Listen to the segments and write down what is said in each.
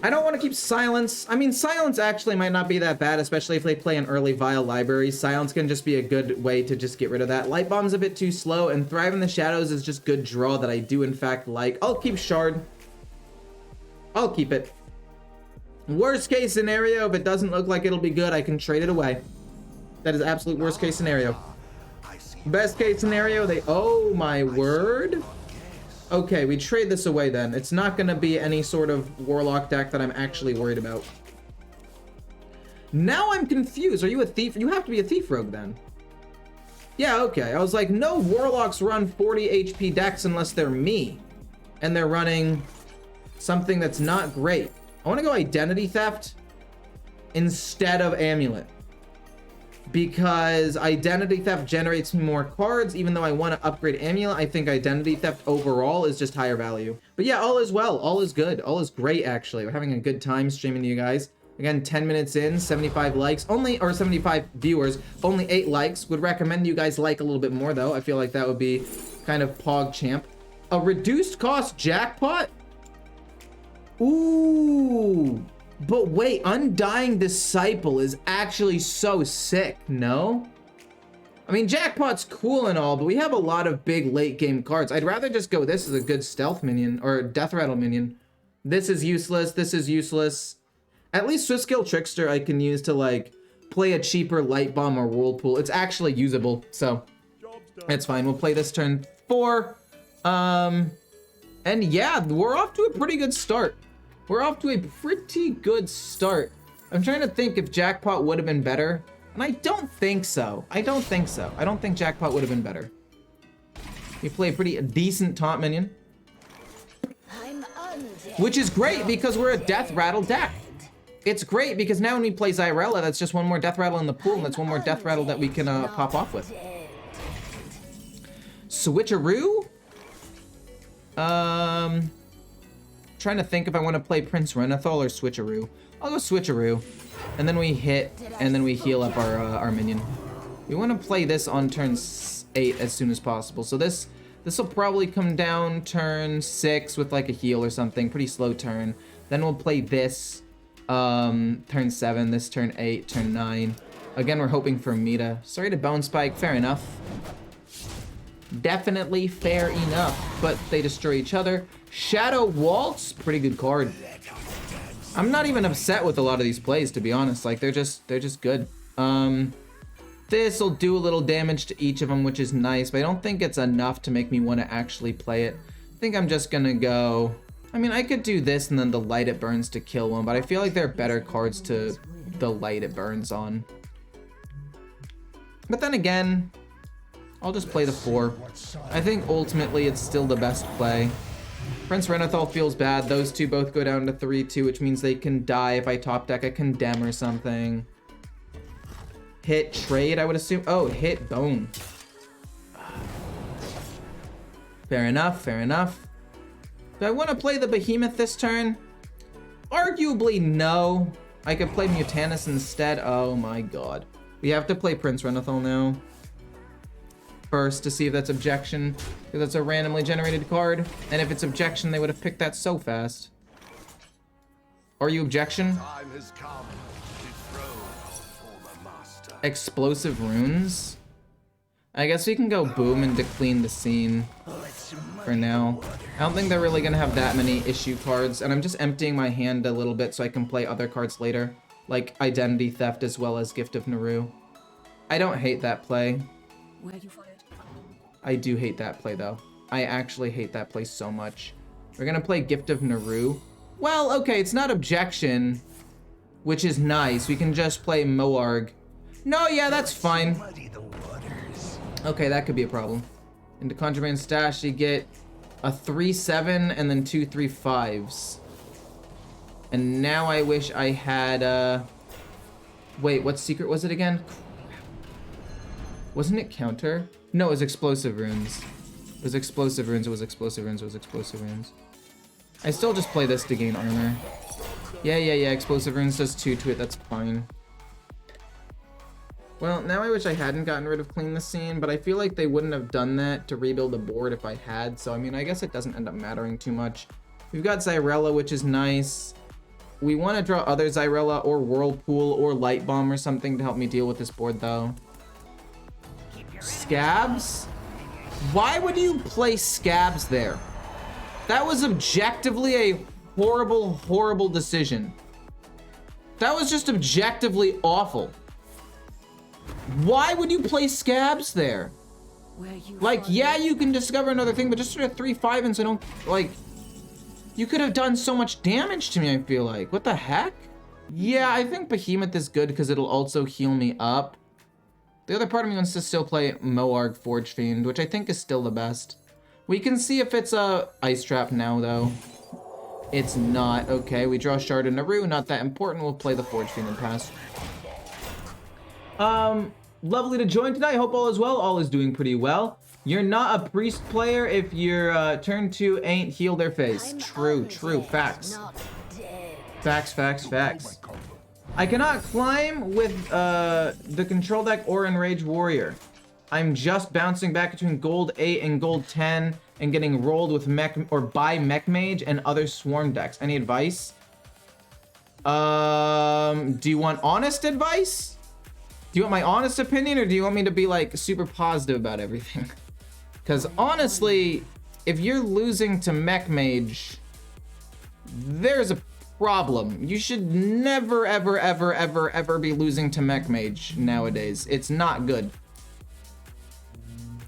I don't want to keep Silence. I mean, Silence actually might not be that bad, especially if they play an early Vile library. Silence can just be a good way to just get rid of that. Light Bomb's a bit too slow, and Thrive in the Shadows is just good draw that I do in fact like. I'll keep Shard. I'll keep it. Worst case scenario, if it doesn't look like it'll be good, I can trade it away. That is absolute worst case scenario. Best case scenario, they... Oh my word. Okay, we trade this away then. It's not going to be any sort of Warlock deck that I'm actually worried about. Now I'm confused. Are you a Thief? You have to be a Thief Rogue then. Yeah, okay. I was like, no Warlocks run 40 HP decks unless they're me. And they're running something that's not great. I want to go Identity Theft instead of Amulet. Because Identity Theft generates more cards. Even though I want to upgrade Amulet, I think Identity Theft overall is just higher value. But yeah, all is well. All is good. All is great, actually. We're having a good time streaming to you guys. Again, 10 minutes in, 75 likes. Only, or 75 viewers. Only 8 likes. Would recommend you guys like a little bit more, though. I feel like that would be kind of pog champ. A reduced cost jackpot? Ooh. But wait, Undying Disciple is actually so sick, no? I mean, Jackpot's cool and all, but we have a lot of big late game cards. I'd rather just go, this is a good stealth minion, or Deathrattle minion. This is useless, this is useless. At least Swiftskill Trickster I can use to, like, play a cheaper Light Bomb or Whirlpool. It's actually usable, so it's fine. We'll play this turn 4. And yeah, we're off to a pretty good start. We're off to a pretty good start. I'm trying to think if Jackpot would have been better. And I don't think so. I don't think so. I don't think Jackpot would have been better. We play a pretty decent taunt minion. Which is great because we're a Deathrattle deck. It's great because now when we play Zyrella, that's just one more Deathrattle in the pool, and that's one more Deathrattle that we can pop off with. Switcheroo? Trying to think if I want to play Prince Renathal or Switcheroo. I'll go Switcheroo. And then we hit, and then we heal up our minion. We want to play this on turn 8 as soon as possible. So this will probably come down turn 6 with like a heal or something. Pretty slow turn. Then we'll play this turn 7, this turn 8, turn 9. Again, we're hoping for Meta. Sorry to Bone Spike, fair enough. Definitely fair enough, but they destroy each other. Shadow Waltz, pretty good card. I'm not even upset with a lot of these plays, to be honest. Like, they're just good. This'll do a little damage to each of them, which is nice, but I don't think it's enough to make me want to actually play it. I think I'm just gonna go... I mean, I could do this and then the Light It Burns to kill one, but I feel like there are better cards to the Light It Burns on. But then again... I'll just play the 4. I think ultimately it's still the best play. Prince Renathal feels bad. Those two both go down to 3-2, which means they can die if I top deck a Condemn or something. Hit trade, I would assume. Oh, hit bone. Fair enough, fair enough. Do I want to play the Behemoth this turn? Arguably, no. I could play Mutanus instead. Oh my god. We have to play Prince Renathal now. First to see if that's objection, because that's a randomly generated card, and if it's objection they would have picked that so fast. Are you objection? Explosive runes? I guess we can go boom and declean the scene for now. I don't think they're really gonna have that many issue cards, and I'm just emptying my hand a little bit so I can play other cards later, like Identity Theft as well as Gift of Naru. I don't hate that play. I do hate that play though. I actually hate that play so much. We're gonna play Gift of Naru. Well, okay, it's not objection, which is nice. We can just play Moarg. No, yeah, that's fine. Okay, that could be a problem. Into Contraband Stash, you get a 3/7 and then 2 3/5s. And now I wish I had, wait, what secret was it again? Wasn't it counter? No, it was explosive runes. It was explosive runes, it was explosive runes, it was explosive runes. I still just play this to gain armor. Yeah, explosive runes does 2 to it, that's fine. Well, now I wish I hadn't gotten rid of Clean the Scene, but I feel like they wouldn't have done that to rebuild the board if I had, so I mean, I guess it doesn't end up mattering too much. We've got Zyrella, which is nice. We want to draw other Zyrella or Whirlpool or Light Bomb or something to help me deal with this board, though. Scabs? Why would you play Scabs there? That was objectively a horrible, horrible decision. That was just objectively awful. Why would you play Scabs there? Like, yeah, you can discover another thing, but just sort of 3-5 and so don't, like, you could have done so much damage to me, I feel like. What the heck? Yeah, I think Behemoth is good because it'll also heal me up. The other part of me wants to still play Moarg Forge Fiend, which I think is still the best. We can see if it's a Ice Trap now, though. It's not. Okay, we draw Shard and Naru. Not that important. We'll play the Forge Fiend and pass. Lovely to join tonight. Hope all is well. All is doing pretty well. You're not a priest player if your turn 2 ain't heal their face. True, true. Facts. Facts, facts, facts. I cannot climb with the control deck or Enraged Warrior. I'm just bouncing back between gold 8 and gold 10 and getting rolled with mech or by Mech Mage and other swarm decks. Any advice? Do you want honest advice? Do you want my honest opinion, or do you want me to be like super positive about everything? Because honestly, if you're losing to Mech Mage, there's a problem. You should never, ever, ever, ever, ever be losing to Mech Mage nowadays. It's not good.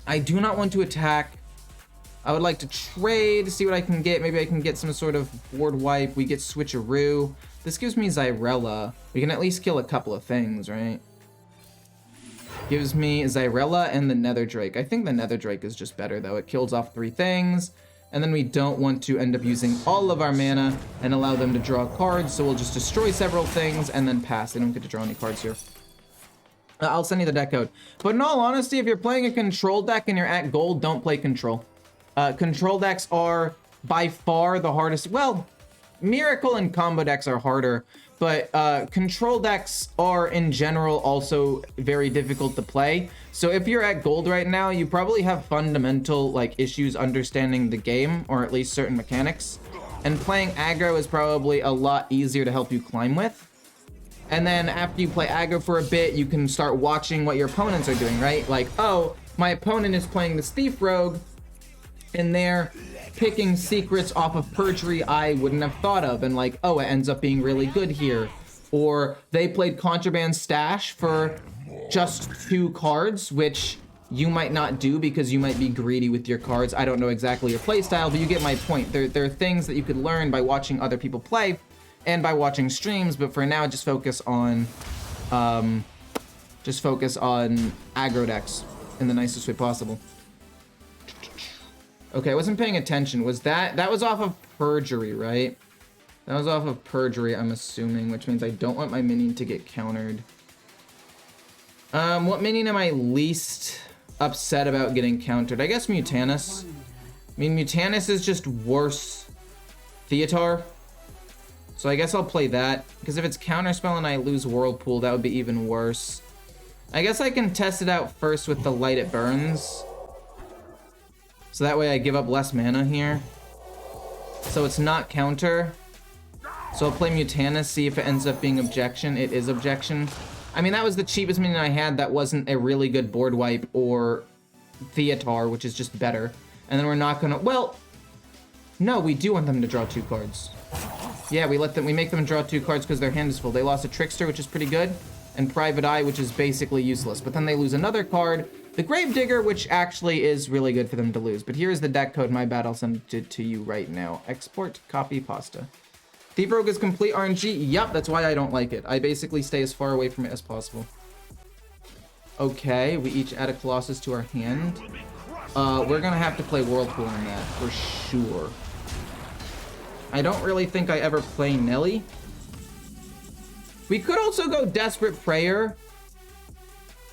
I do not want to attack. I would like to trade, see what I can get. Maybe I can get some sort of board wipe. We get Switcheroo. This gives me Zyrella. We can at least kill a couple of things, right? Gives me Zyrella and the Nether Drake. I think the Nether Drake is just better, though. It kills off 3 things. And then we don't want to end up using all of our mana and allow them to draw cards, so we'll just destroy several things and then pass. They don't get to draw any cards here. I'll send you the deck code. But in all honesty, if you're playing a control deck and you're at gold, don't play control. Control decks are by far the hardest. Well, Miracle and combo decks are harder, but control decks are in general also very difficult to play. So if you're at gold right now, you probably have fundamental like issues understanding the game, or at least certain mechanics. And playing aggro is probably a lot easier to help you climb with. And then after you play aggro for a bit, you can start watching what your opponents are doing, right? Like, oh, my opponent is playing this Thief Rogue, and they're picking secrets off of Perjury I wouldn't have thought of, and like, oh, it ends up being really good here. Or they played Contraband Stash for just 2 cards, which you might not do because you might be greedy with your cards. I don't know exactly your playstyle, but you get my point. There are things that you could learn by watching other people play and by watching streams, but for now, just focus on aggro decks in the nicest way possible. Okay, I wasn't paying attention. Was that was off of Perjury, right? That was off of Perjury, I'm assuming, which means I don't want my minion to get countered. What minion am I least upset about getting countered? I guess Mutanus. I mean, Mutanus is just worse Theatar. So I guess I'll play that, because if it's Counterspell and I lose Whirlpool, that would be even worse. I guess I can test it out first with the Light It Burns. So that way I give up less mana here. So it's not counter. So I'll play Mutanus, see if it ends up being objection. It is objection. I mean, that was the cheapest minion I had that wasn't a really good board wipe or Theatar, which is just better. And then we're not gonna, well, no, we do want them to draw 2 cards. Yeah, we make them draw 2 cards because their hand is full. They lost a Trickster, which is pretty good, and Private Eye, which is basically useless. But then they lose another card, the Gravedigger, which actually is really good for them to lose. But here is the deck code. My bad, I'll send it to you right now. Export, copy, pasta. Thief Rogue is complete RNG. Yup, that's why I don't like it. I basically stay as far away from it as possible. Okay, we each add a Colossus to our hand. We're gonna have to play Whirlpool in that, for sure. I don't really think I ever play Nelly. We could also go Desperate Prayer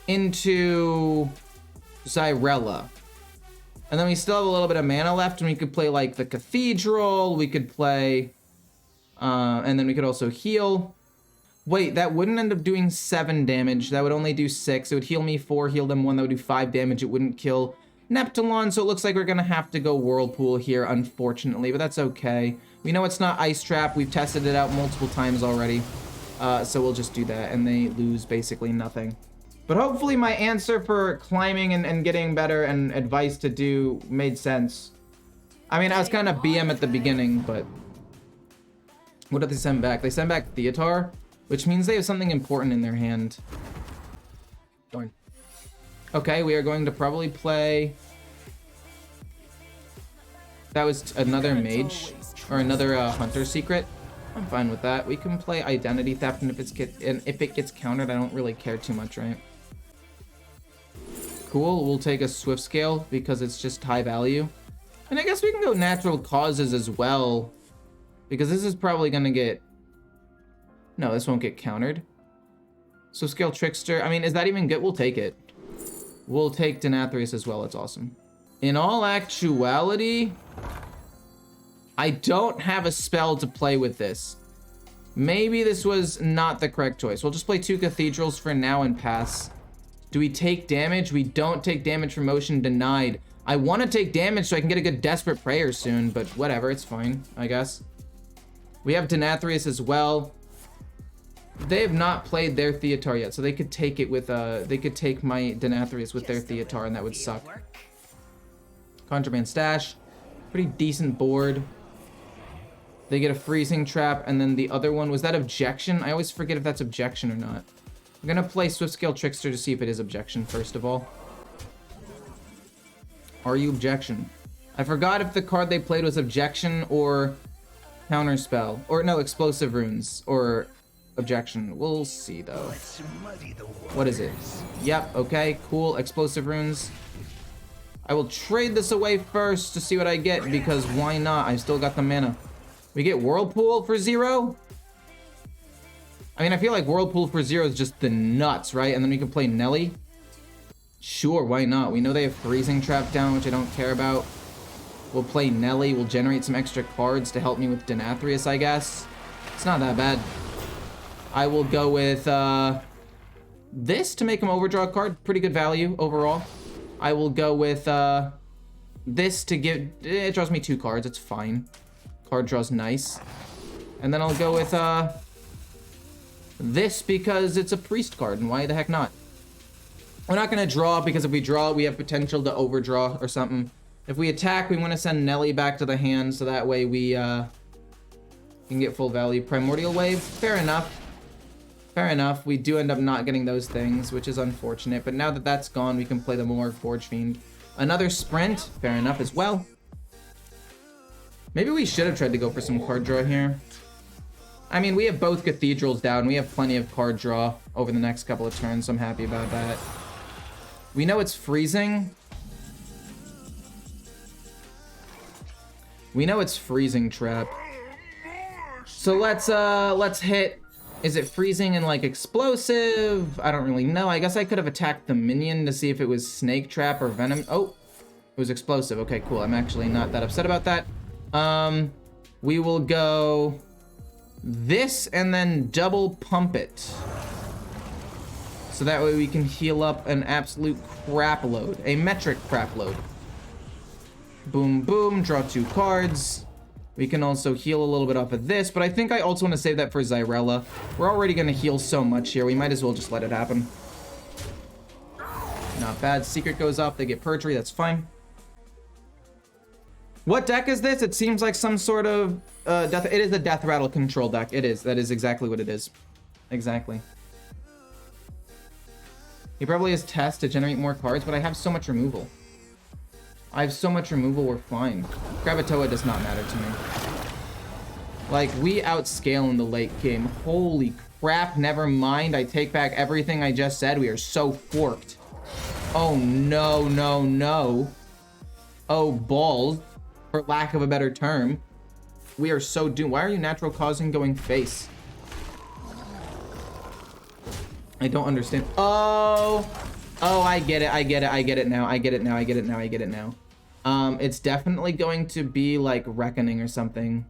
into Zyrella. And then we still have a little bit of mana left, and we could play like the Cathedral, we could play, and then we could also heal. Wait, that wouldn't end up doing 7 damage. That would only do 6. It would heal me 4, heal them 1. That would do 5 damage. It wouldn't kill Neptulon, so it looks like we're gonna have to go Whirlpool here, unfortunately, but that's okay. We know it's not Ice Trap. We've tested it out multiple times already. So we'll just do that, and they lose basically nothing. But hopefully my answer for climbing and getting better and advice to do made sense. I mean, I was kind of BM at the beginning, but... What did they send back? They send back Theatar, which means they have something important in their hand. Darn. Okay, we are going to probably play... That was another mage, or another Hunter secret. I'm fine with that. We can play Identity Theft, and if it gets countered, I don't really care too much, right? Cool, we'll take a Swift Scale because it's just high value. And I guess we can go Natural Causes as well, because this is probably gonna get... No, this won't get countered. So Scale Trickster, I mean, is that even good? We'll take it. We'll take Denathrius as well, it's awesome. In all actuality, I don't have a spell to play with this. Maybe this was not the correct choice. We'll just play 2 Cathedrals for now and pass. Do we take damage? We don't take damage from motion denied. I want to take damage so I can get a good Desperate Prayer soon, but whatever, it's fine, I guess. We have Denathrius as well. They have not played their Theatar yet, so they could take it with, they could take my Denathrius with their Theatar, and that would suck. Contraband Stash, pretty decent board. They get a Freezing Trap, and then the other one, was that Objection? I always forget if that's Objection or not. I'm gonna play Swift Scale Trickster to see if it is Objection, first of all. Are you Objection? I forgot if the card they played was Objection or Counterspell. Or no, Explosive Runes, or Objection. We'll see, though. What is it? Yep, okay, cool, Explosive Runes. I will trade this away first to see what I get, because why not? I still got the mana. We get Whirlpool for 0? I mean, I feel like Whirlpool for 0 is just the nuts, right? And then we can play Nelly. Sure, why not? We know they have Freezing Trap down, which I don't care about. We'll play Nelly. We'll generate some extra cards to help me with Denathrius, I guess. It's not that bad. I will go with this to make him overdraw a card. Pretty good value overall. I will go with this to give... It draws me 2 cards. It's fine. Card draws nice. And then I'll go with this because it's a priest card, and why the heck not? We're not going to draw, because if we draw, we have potential to overdraw or something. If we attack, we want to send Nelly back to the hand, so that way we can get full value. Primordial Wave, fair enough. Fair enough. We do end up not getting those things, which is unfortunate. But now that that's gone, we can play the more Forge Fiend. Another Sprint, fair enough as well. Maybe we should have tried to go for some card draw here. I mean, we have both Cathedrals down. We have plenty of card draw over the next couple of turns, so I'm happy about that. We know it's freezing. We know it's Freezing Trap. So let's hit... Is it freezing and like explosive? I don't really know. I guess I could have attacked the minion to see if it was Snake Trap or Venom. Oh, it was explosive. Okay, cool. I'm actually not that upset about that. We will go this and then double pump it. So that way we can heal up an absolute crap load. A metric crap load. Boom, boom. Draw 2 cards. We can also heal a little bit off of this, but I think I also want to save that for Zyrella. We're already going to heal so much here. We might as well just let it happen. Not bad. Secret goes up. They get Perjury. That's fine. What deck is this? It seems like some sort of It is a Deathrattle control deck. It is. That is exactly what it is. Exactly. He probably has Test to generate more cards, but I have so much removal. I have so much removal, we're fine. Krakatoa does not matter to me. Like, we outscale in the late game. Holy crap, never mind. I take back everything I just said. We are so forked. Oh, no, no, no. Oh, balls, for lack of a better term. We are so doomed. Why are you natural causing going face? I don't understand. Oh, I get it. I get it. I get it now. I get it now. I get it now. I get it now. It's definitely going to be like Reckoning or something.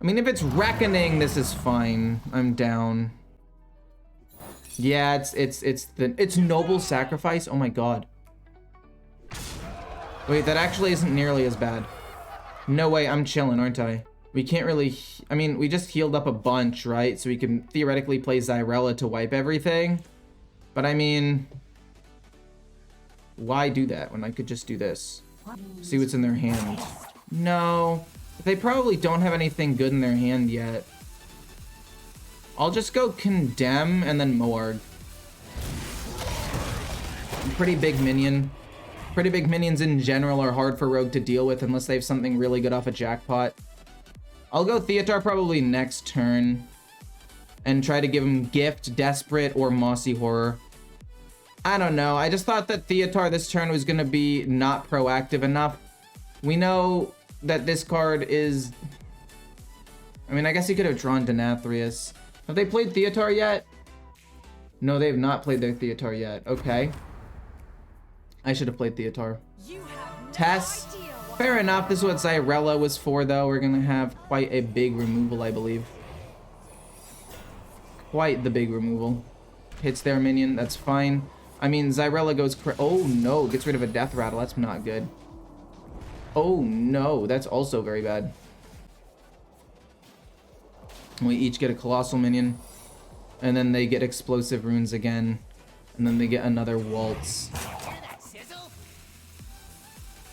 I mean, if it's Reckoning, this is fine. I'm down. Yeah, it's Noble Sacrifice. Oh my god. Wait, that actually isn't nearly as bad. No way, I'm chilling, aren't I? We can't really... I mean, we just healed up a bunch, right? So we can theoretically play Zyrella to wipe everything. But I mean... why do that when I could just do this? See what's in their hand. No. They probably don't have anything good in their hand yet. I'll just go Condemn and then Morg. Pretty big minion. Pretty big minions in general are hard for Rogue to deal with unless they have something really good off a jackpot. I'll go Theatar probably next turn. And try to give him Gift, Desperate, or Mossy Horror. I don't know. I just thought that Theatar this turn was going to be not proactive enough. We know that this card is... I mean, I guess he could have drawn Denathrius. Have they played Theatar yet? No, they have not played their Theatar yet. Okay. I should have played Theatar. Tess. Fair enough. This is what Zyrella was for, though. We're going to have quite a big removal, I believe. Quite the big removal. Hits their minion. That's fine. I mean, Zyrella goes... oh, no. Gets rid of a Deathrattle. That's not good. Oh, no. That's also very bad. We each get a Colossal minion. And then they get Explosive Runes again. And then they get another Waltz.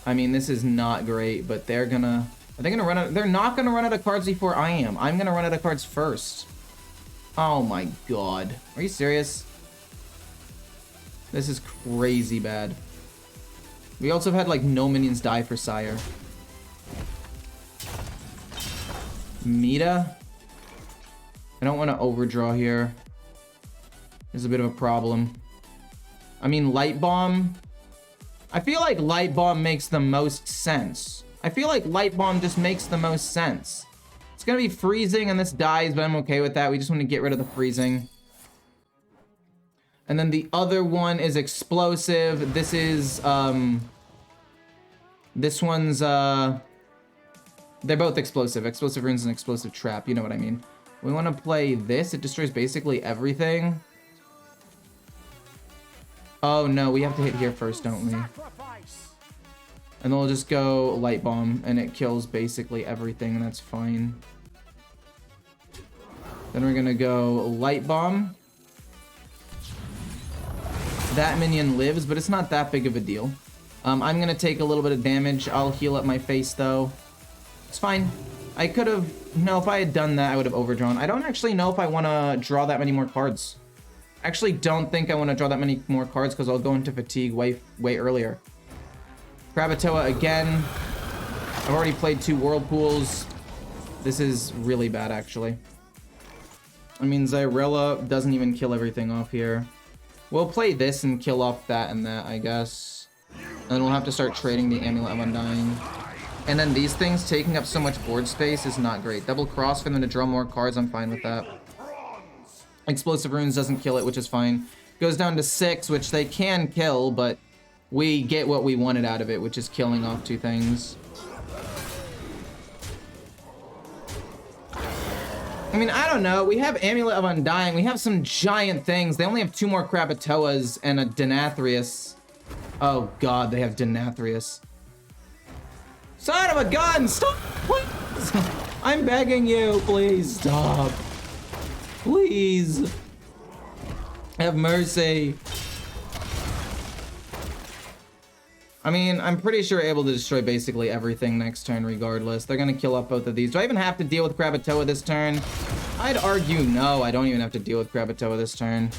I mean, this is not great, but they're gonna... are they gonna run out... they're not gonna run out of cards before I am. I'm gonna run out of cards first. Oh my god. Are you serious? This is crazy bad. We also have had, like, no minions die for Sire. Meta? I don't want to overdraw here. There's a bit of a problem. I mean, Light Bomb... I feel like Light Bomb makes the most sense. I feel like Light Bomb just makes the most sense. It's gonna be freezing and this dies, but I'm okay with that. We just want to get rid of the freezing. And then the other one is Explosive. This is, this one's, they're both Explosive. Explosive Runes and Explosive Trap, you know what I mean. We want to play this. It destroys basically everything. Oh no, we have to hit here first, don't we? And then we'll just go Light Bomb, and it kills basically everything, and that's fine. Then we're gonna go Light Bomb. That minion lives, but it's not that big of a deal. I'm gonna take a little bit of damage. I'll heal up my face, though. It's fine. I could have... no, if I had done that, I would have overdrawn. I don't actually know if I want to draw that many more cards. Actually don't think I want to draw that many more cards because I'll go into fatigue way earlier. Krakatoa again. I've already played 2 Whirlpools. This is really bad, actually. I mean, Zyrella doesn't even kill everything off here. We'll play this and kill off that and that, I guess. And then we'll have to start trading the Amulet of Undying. And then these things taking up so much board space is not great. Double cross for them to draw more cards, I'm fine with that. Explosive Runes doesn't kill it, which is fine. Goes down to 6, which they can kill, but we get what we wanted out of it, which is killing off 2 things. I mean, I don't know. We have Amulet of Undying. We have some giant things. They only have 2 more Krakatoas and a Denathrius. Oh god, they have Denathrius. Son of a gun! Stop! Please! I'm begging you, please stop. Please. Have mercy. I mean, I'm pretty sure we're able to destroy basically everything next turn regardless. They're gonna kill off both of these. Do I even have to deal with Krakatoa this turn? I'd argue no, I don't even have to deal with Krakatoa this turn.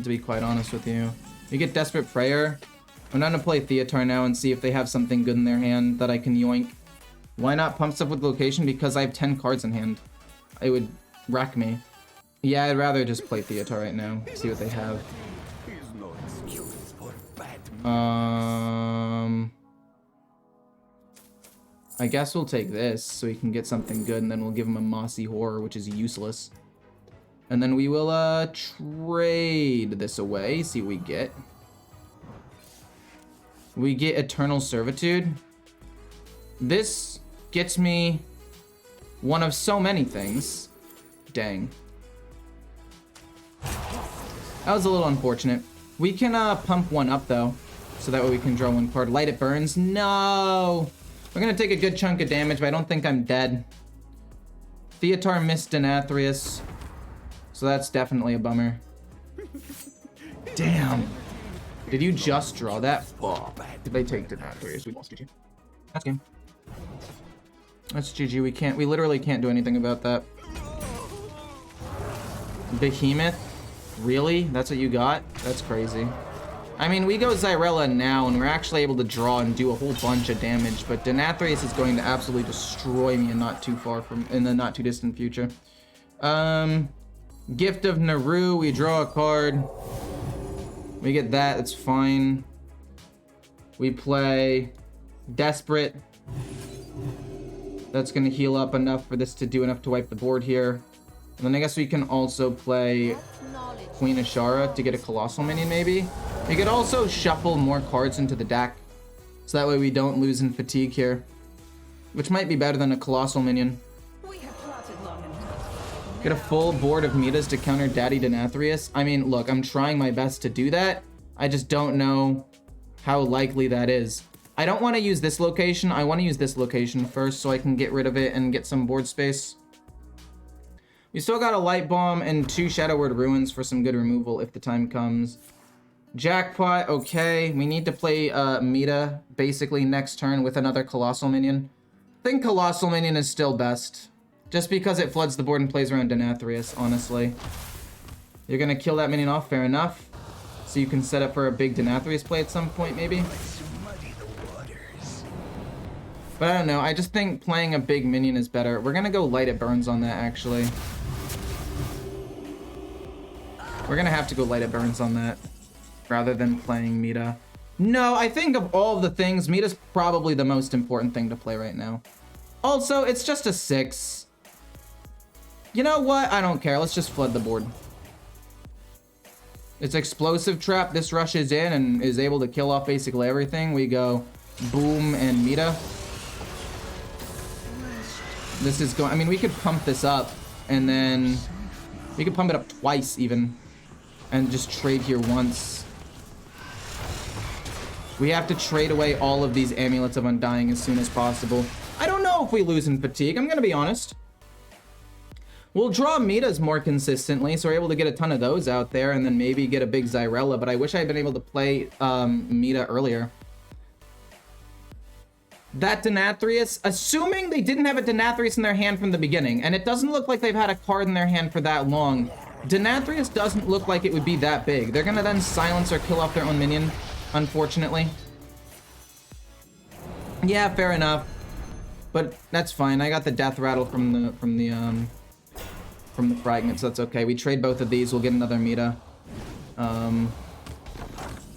To be quite honest with you. You get Desperate Prayer. I'm gonna play Theatar now and see if they have something good in their hand that I can yoink. Why not pump stuff with location? Because I have 10 cards in hand. It would wreck me. Yeah, I'd rather just play Theatar right now. See what they have. I guess we'll take this so we can get something good, and then we'll give him a Mossy Horror, which is useless. And then we will trade this away, see what we get. We get Eternal Servitude. This gets me one of so many things. Dang. That was a little unfortunate. We can pump one up though, so that way we can draw 1 card. Light It Burns. No! We're gonna take a good chunk of damage, but I don't think I'm dead. Theatar missed Denathrius, so that's definitely a bummer. Damn. Did you just draw that? Oh, did they take Denathrius? We lost GG. That's game. That's GG. We literally can't do anything about that. Behemoth? Really? That's what you got? That's crazy. I mean, we go Zyrella now, and we're actually able to draw and do a whole bunch of damage, but Denathrius is going to absolutely destroy me in the not too distant future. Gift of Naru, we draw a card. We get that, it's fine. We play Desperate. That's gonna heal up enough for this to do enough to wipe the board here. And then I guess we can also play Queen Ashara to get a Colossal Minion, maybe. We could also shuffle more cards into the deck, so that way we don't lose in fatigue here, which might be better than a Colossal Minion. Get a full board of Metas to counter Daddy Denathrius. I mean, look, I'm trying my best to do that. I just don't know how likely that is. I don't want to use this location. I want to use this location first so I can get rid of it and get some board space. We still got a Light Bomb and 2 Shadow Word Ruins for some good removal if the time comes. Jackpot, okay. We need to play Meta basically next turn with another Colossal Minion. I think Colossal Minion is still best. Just because it floods the board and plays around Denathrius, honestly. You're gonna kill that minion off, fair enough. So you can set up for a big Denathrius play at some point, maybe. But I don't know, I just think playing a big minion is better. We're gonna go Light It Burns on that, actually. We're gonna have to go Light It Burns on that, rather than playing Meta. No, I think of all of the things, Meta's probably the most important thing to play right now. Also, it's just a 6. You know what? I don't care. Let's just flood the board. It's Explosive Trap. This rushes in and is able to kill off basically everything. We go Boom and Meta. This is going... I mean, we could pump this up and then... We could pump it up twice even. And just trade here once. We have to trade away all of these Amulets of Undying as soon as possible. I don't know if we lose in fatigue. I'm going to be honest. We'll draw Metas more consistently, so we're able to get a ton of those out there, and then maybe get a big Zyrella, but I wish I had been able to play Meta earlier. That Denathrius, assuming they didn't have a Denathrius in their hand from the beginning, and it doesn't look like they've had a card in their hand for that long, Denathrius doesn't look like it would be that big. They're gonna then silence or kill off their own minion, unfortunately. Yeah, fair enough. But that's fine. I got the Deathrattle from the fragment, so that's okay. We trade both of these. We'll get another Meta. But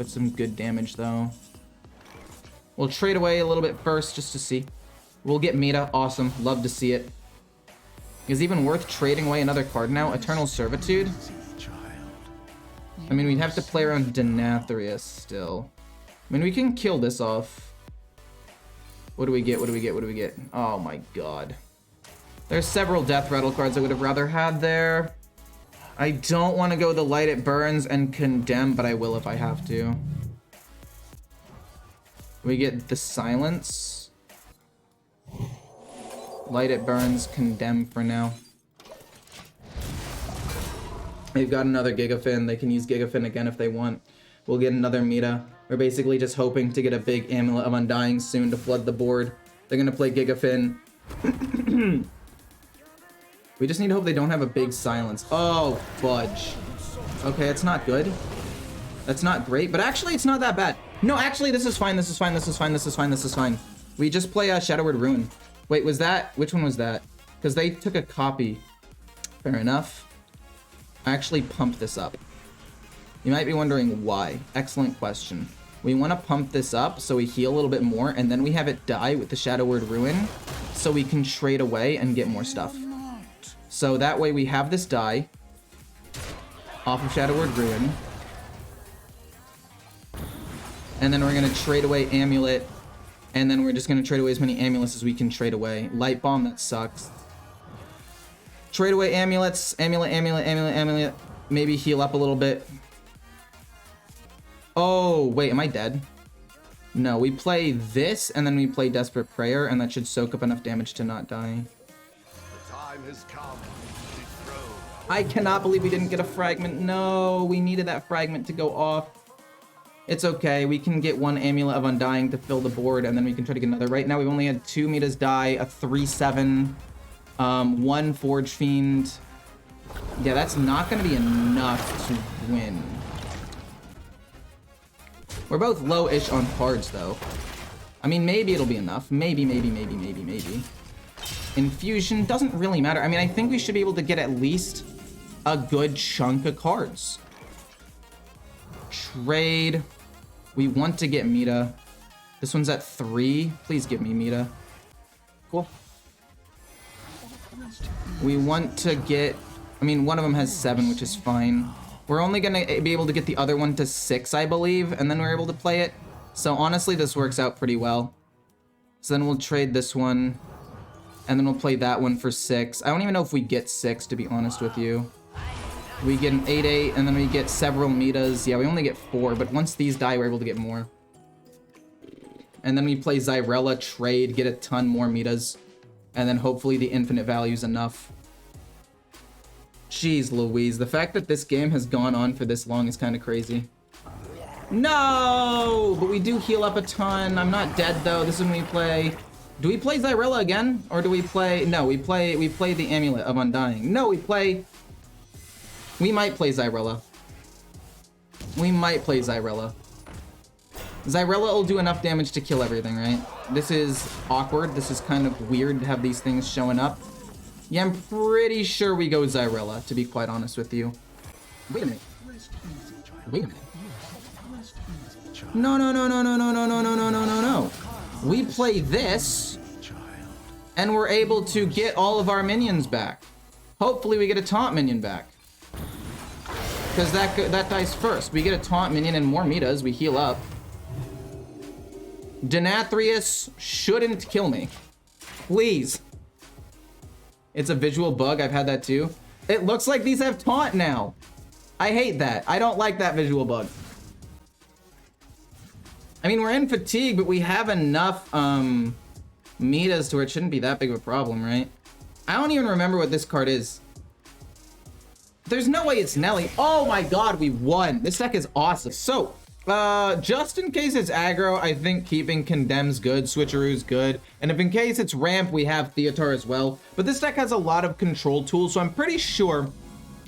some good damage though. We'll trade away a little bit first just to see. We'll get Meta. Awesome. Love to see it. Is it even worth trading away another card now? Eternal Servitude? I mean, we'd have to play around Denathrius still. I mean, we can kill this off. What do we get? What do we get? What do we get? Oh my god. There's several Deathrattle cards I would have rather had there. I don't want to go the Light It Burns and Condemn, but I will if I have to. We get the Silence. Light It Burns, Condemn for now. They've got another Gigafin. They can use Gigafin again if they want. We'll get another Meta. We're basically just hoping to get a big Amulet of Undying soon to flood the board. They're gonna play Gigafin. We just need to hope they don't have a big Silence. Oh, fudge. Okay, it's not good. That's not great, but actually it's not that bad. No, actually this is fine, this is fine, this is fine, this is fine, this is fine. We just play Shadow Word Ruin. Wait, was that? Which one was that? Because they took a copy. Fair enough. I actually pumped this up. You might be wondering why. Excellent question. We want to pump this up so we heal a little bit more, and then we have it die with the Shadow Word Ruin, so we can trade away and get more stuff. So that way we have this die off of Shadow Word Ruin. And then we're going to trade away Amulet, and then we're just going to trade away as many Amulets as we can trade away. Light Bomb, that sucks. Trade away Amulets. Amulet, Amulet, Amulet, Amulet. Maybe heal up a little bit. Oh, wait, am I dead? No, we play this, and then we play Desperate Prayer, and that should soak up enough damage to not die. The time has come to dethrone. I cannot believe we didn't get a fragment. No, we needed that fragment to go off. It's okay. We can get one Amulet of Undying to fill the board, and then we can try to get another. Right now, we've only had 2 Metas die, a 3/7, 1 Forge Fiend. Yeah, that's not going to be enough to win. We're both low-ish on cards, though. I mean, maybe it'll be enough. Maybe. Infusion doesn't really matter. I mean, I think we should be able to get at least a good chunk of cards. Trade. We want to get Meta. This one's at 3. Please give me Meta. Cool. We want to get... I mean, one of them has 7, which is fine. We're only going to be able to get the other one to 6, I believe, and then we're able to play it. So honestly, this works out pretty well. So then we'll trade this one, and then we'll play that one for 6. I don't even know if we get 6, to be honest with you. We get an 8/8, and then we get several Metas. Yeah, we only get 4, but once these die, we're able to get more. And then we play Zyrella, trade, get a ton more Metas, and then hopefully the infinite value is enough. Jeez Louise, the fact that this game has gone on for this long is kind of crazy. No! But we do heal up a ton. I'm not dead, though. This is when we play... Do we play Zyrella again? Or do we play... No, we play the Amulet of Undying. No, we might play Zyrella. We might play Zyrella. Zyrella will do enough damage to kill everything, right? This is awkward. This is kind of weird to have these things showing up. Yeah, I'm pretty sure we go Zyrella, to be quite honest with you. Wait a minute. Wait a minute. No. We play this, and we're able to get all of our minions back. Hopefully we get a taunt minion back. Because that dies first. We get a taunt minion and more Metas. We heal up. Denathrius shouldn't kill me. Please. It's a visual bug. I've had that too. It looks like these have taunt now. I hate that. I don't like that visual bug. I mean, we're in fatigue, but we have enough Metas to where it shouldn't be that big of a problem, right? I don't even remember what this card is. There's no way it's Nelly. Oh my god, we won. This deck is awesome. So, just in case it's aggro, I think keeping Condemn's good, Switcheroo's good. And if in case it's ramp, we have Theatar as well. But this deck has a lot of control tools, so I'm pretty sure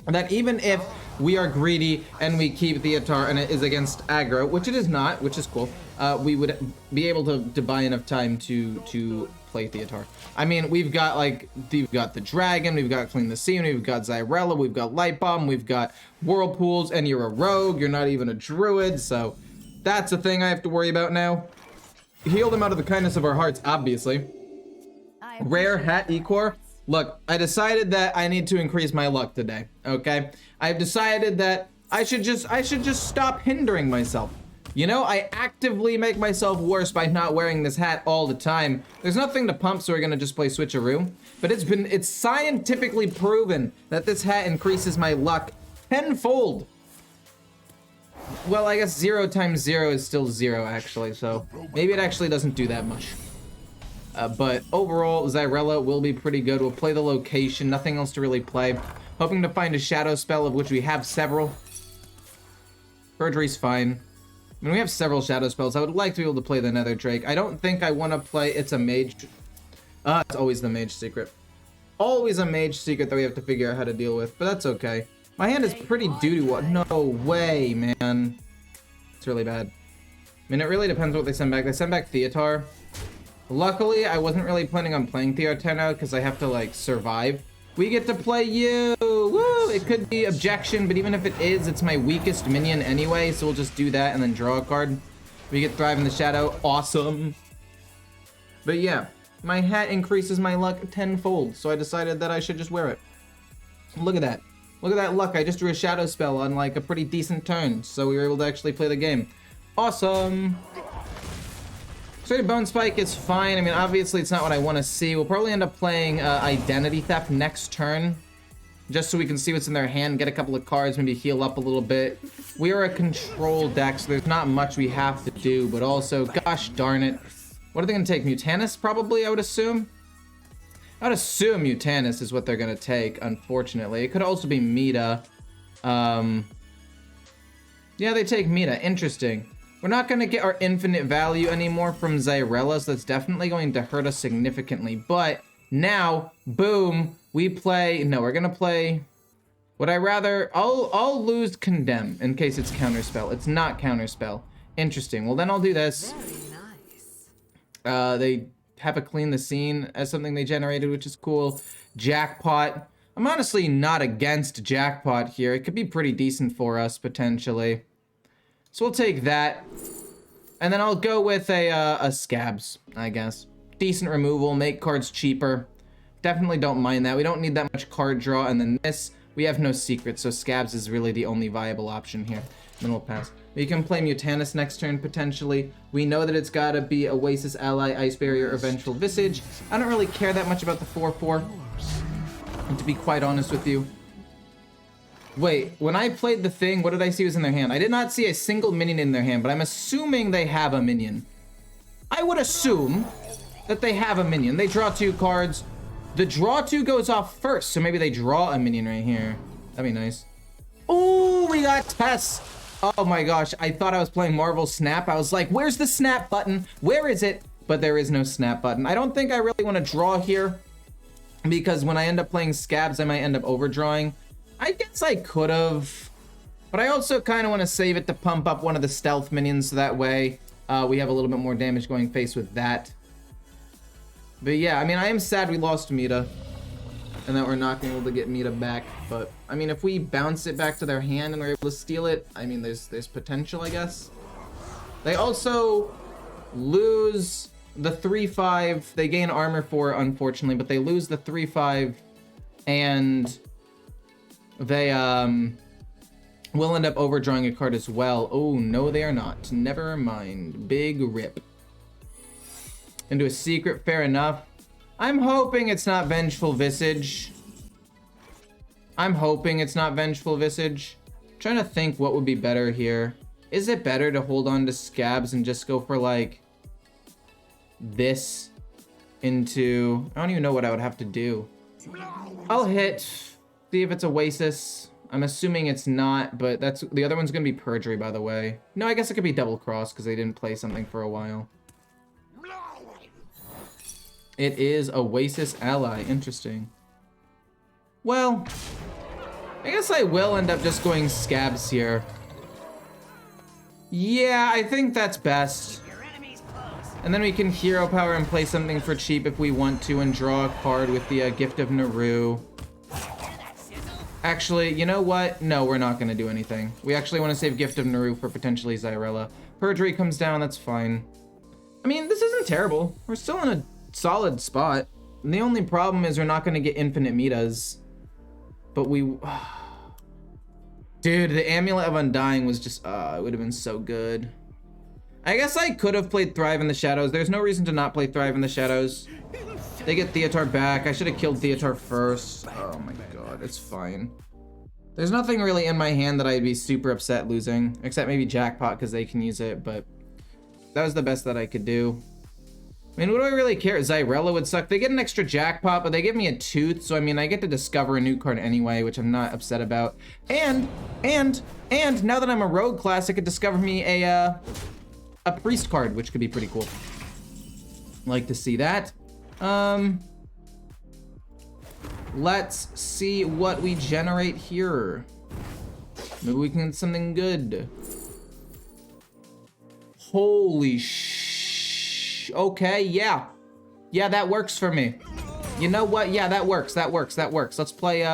that even if we are greedy and we keep Theatar and it is against aggro, which it is not, which is cool, we would be able to buy enough time to play Theatar. I mean, we've got the Dragon, we've got Clean the Scene, we've got Zyrella, we've got Light Bomb, we've got Whirlpools, and you're a rogue, you're not even a druid, so that's a thing I have to worry about now. Heal them out of the kindness of our hearts, obviously. Rare hat Ecore. Look, I decided that I need to increase my luck today, okay? I've decided that I should just stop hindering myself. You know, I actively make myself worse by not wearing this hat all the time. There's nothing to pump, so we're gonna just play Switcheroo. But it's scientifically proven that this hat increases my luck tenfold. Well, I guess 0 times 0 is still 0, actually, so maybe it actually doesn't do that much. But overall, Zyrella will be pretty good. We'll play the location, nothing else to really play. Hoping to find a shadow spell, of which we have several. Perjury's fine. I mean, we have several shadow spells. I would like to be able to play the Nether Drake. I don't think I want to play It's a Mage. It's always the Mage Secret. Always a Mage Secret that we have to figure out how to deal with, but that's okay. My hand is pretty doo-doo. No way, man. It's really bad. I mean, it really depends what they send back. They send back Theatar. Luckily, I wasn't really planning on playing Theatar now because I have to, like, survive. We get to play you! Woo! It could be Objection, but even if it is, it's my weakest minion anyway, so we'll just do that and then draw a card. We get Thrive in the Shadow. Awesome! But yeah, my hat increases my luck tenfold, so I decided that I should just wear it. Look at that. Look at that luck. I just drew a Shadow spell on, like, a pretty decent turn, so we were able to actually play the game. Awesome! Straight Bone Spike is fine. I mean, obviously it's not what I want to see. We'll probably end up playing Identity Theft next turn. just so we can see what's in their hand, get a couple of cards, maybe heal up a little bit. We are a control deck, so there's not much we have to do, but also, gosh darn it. What are they gonna take? Mutanus, probably, I would assume? I would assume Mutanus is what they're gonna take, unfortunately. It could also be Meta. Yeah, they take Meta. Interesting. We're not gonna get our infinite value anymore from Xyrella, so that's definitely going to hurt us significantly. But now, boom, we play. No, we're gonna play. Would I rather? I'll lose Condemn in case it's Counterspell. It's not Counterspell. Interesting. Well, then I'll do this. Very nice. They have a Clean the Scene as something they generated, which is cool. Jackpot. I'm honestly not against Jackpot here. It could be pretty decent for us, potentially. So we'll take that. And then I'll go with a Scabs, I guess. Decent removal, make cards cheaper. Definitely don't mind that. We don't need that much card draw. And then this, we have no secrets, so Scabs is really the only viable option here. Then we'll pass. We can play Mutanus next turn, potentially. We know that it's gotta be Oasis Ally, Ice Barrier, or Vengeful Visage. I don't really care that much about the 4/4. And to be quite honest with you. Wait, when I played the thing, what did I see was in their hand? I did not see a single minion in their hand, but I'm assuming they have a minion. I would assume that they have a minion. They draw 2 cards. The draw 2 goes off first, so maybe they draw a minion right here. That'd be nice. Oh, we got Tess. Oh my gosh, I thought I was playing Marvel Snap. I was like, where's the snap button? Where is it? But there is no snap button. I don't think I really want to draw here, because when I end up playing Scabs, I might end up overdrawing. I guess I could have, but I also kind of want to save it to pump up one of the stealth minions, so that way we have a little bit more damage going face with that. But yeah, I mean, I am sad we lost Meta, and that we're not going to be able to get Meta back. But I mean, if we bounce it back to their hand and we're able to steal it, I mean, there's potential, I guess. They also lose the 3/5. They gain armor 4, unfortunately, but they lose the 3/5, and they will end up overdrawing a card as well. Oh, no, they are not. Never mind. Big rip. Into a secret, fair enough. I'm hoping it's not Vengeful Visage. I'm hoping it's not Vengeful Visage. I'm trying to think what would be better here. Is it better to hold on to Scabs and just go for, like, this into... I don't even know what I would have to do. I'll hit... See if it's Oasis. I'm assuming it's not, but that's... The other one's gonna be Perjury, by the way. No, I guess it could be Double Cross, because they didn't play something for a while. It is Oasis Ally. Interesting. Well, I guess I will end up just going Scabs here. Yeah, I think that's best. And then we can Hero Power and play something for cheap if we want to, and draw a card with the Gift of Naru. Actually, you know what? No, we're not going to do anything. We actually want to save Gift of Naru for potentially Xyrella. Perjury comes down, that's fine. I mean, this isn't terrible. We're still in a solid spot. And the only problem is we're not going to get infinite metas. But we... Dude, the Amulet of Undying was just... it would have been so good. I guess I could have played Thrive in the Shadows. There's no reason to not play Thrive in the Shadows. They get Theotar back. I should have killed Theotar first. Oh my god, it's fine. There's nothing really in my hand that I'd be super upset losing. Except maybe Jackpot, because they can use it, but... That was the best that I could do. I mean, what do I really care? Xyrella would suck. They get an extra Jackpot, but they give me a Tooth, so I mean, I get to discover a new card anyway, which I'm not upset about. And now that I'm a rogue class, I could discover me a Priest card, which could be pretty cool. Like to see that. Let's see what we generate here. Maybe we can get something good. Holy okay, yeah. Yeah, that works for me. You know what? Yeah, that works. Let's play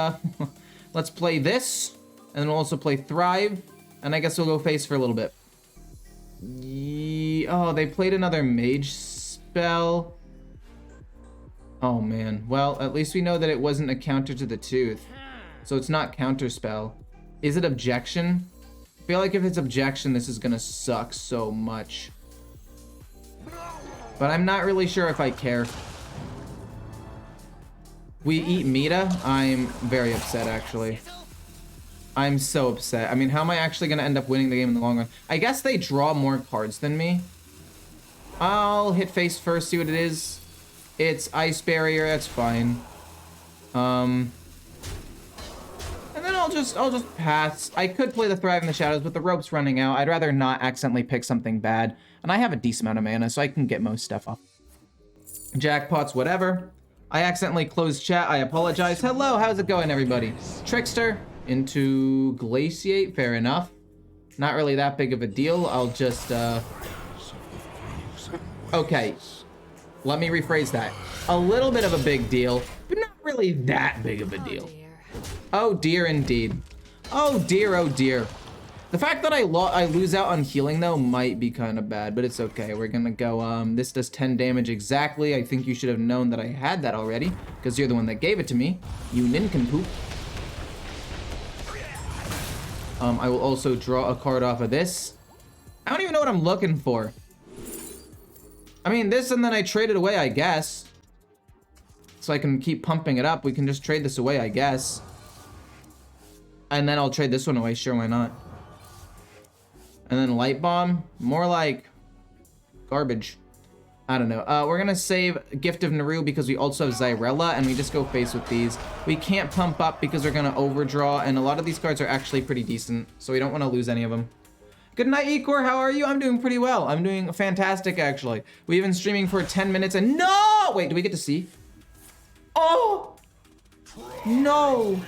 let's play this, and then we'll also play Thrive, and I guess we'll go face for a little bit. Oh, they played another mage spell. Oh man. Well, at least we know that it wasn't a counter to the Tooth. So it's not counter spell. Is it objection? I feel like if it's objection, this is gonna suck so much. But I'm not really sure if I care. We eat Meta? I'm very upset, actually. I'm so upset. I mean, how am I actually going to end up winning the game in the long run? I guess they draw more cards than me. I'll hit face first, see what it is. It's Ice Barrier, that's fine. And then I'll just pass. I could play the Thrive in the Shadows, but the rope's running out. I'd rather not accidentally pick something bad. And I have a decent amount of mana, so I can get most stuff off. Jackpots, whatever. I accidentally closed chat, I apologize. Hello, how's it going, everybody? Trickster into Glaciate, fair enough. Not really that big of a deal. I'll just, okay. Let me rephrase that. A little bit of a big deal, but not really that big of a deal. Oh dear, indeed. Oh dear, oh dear. The fact that I lose out on healing, though, might be kind of bad, but it's okay. We're gonna go, this does 10 damage exactly. I think you should have known that I had that already, because you're the one that gave it to me, you nincompoop. I will also draw a card off of this. I don't even know what I'm looking for. I mean, this and then I trade it away, I guess. So I can keep pumping it up. We can just trade this away, I guess. And then I'll trade this one away, sure, why not? And then Light Bomb, more like garbage. I don't know. We're gonna save Gift of Naru because we also have Zyrella, and we just go face with these. We can't pump up because we're gonna overdraw, and a lot of these cards are actually pretty decent, so we don't want to lose any of them. Good night, Ecore. How are you? I'm doing pretty well. I'm doing fantastic, actually. We've been streaming for 10 minutes, and no! Wait, do we get to see? Oh! No!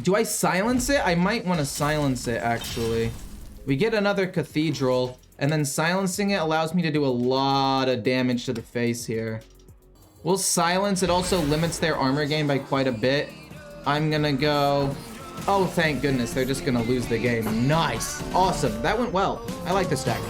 Do I silence it? I might want to silence it, actually. We get another Cathedral, and then silencing it allows me to do a lot of damage to the face here. We'll silence. It also limits their armor gain by quite a bit. I'm gonna go... Oh, thank goodness. They're just gonna lose the game. Nice. Awesome. That went well. I like this deck.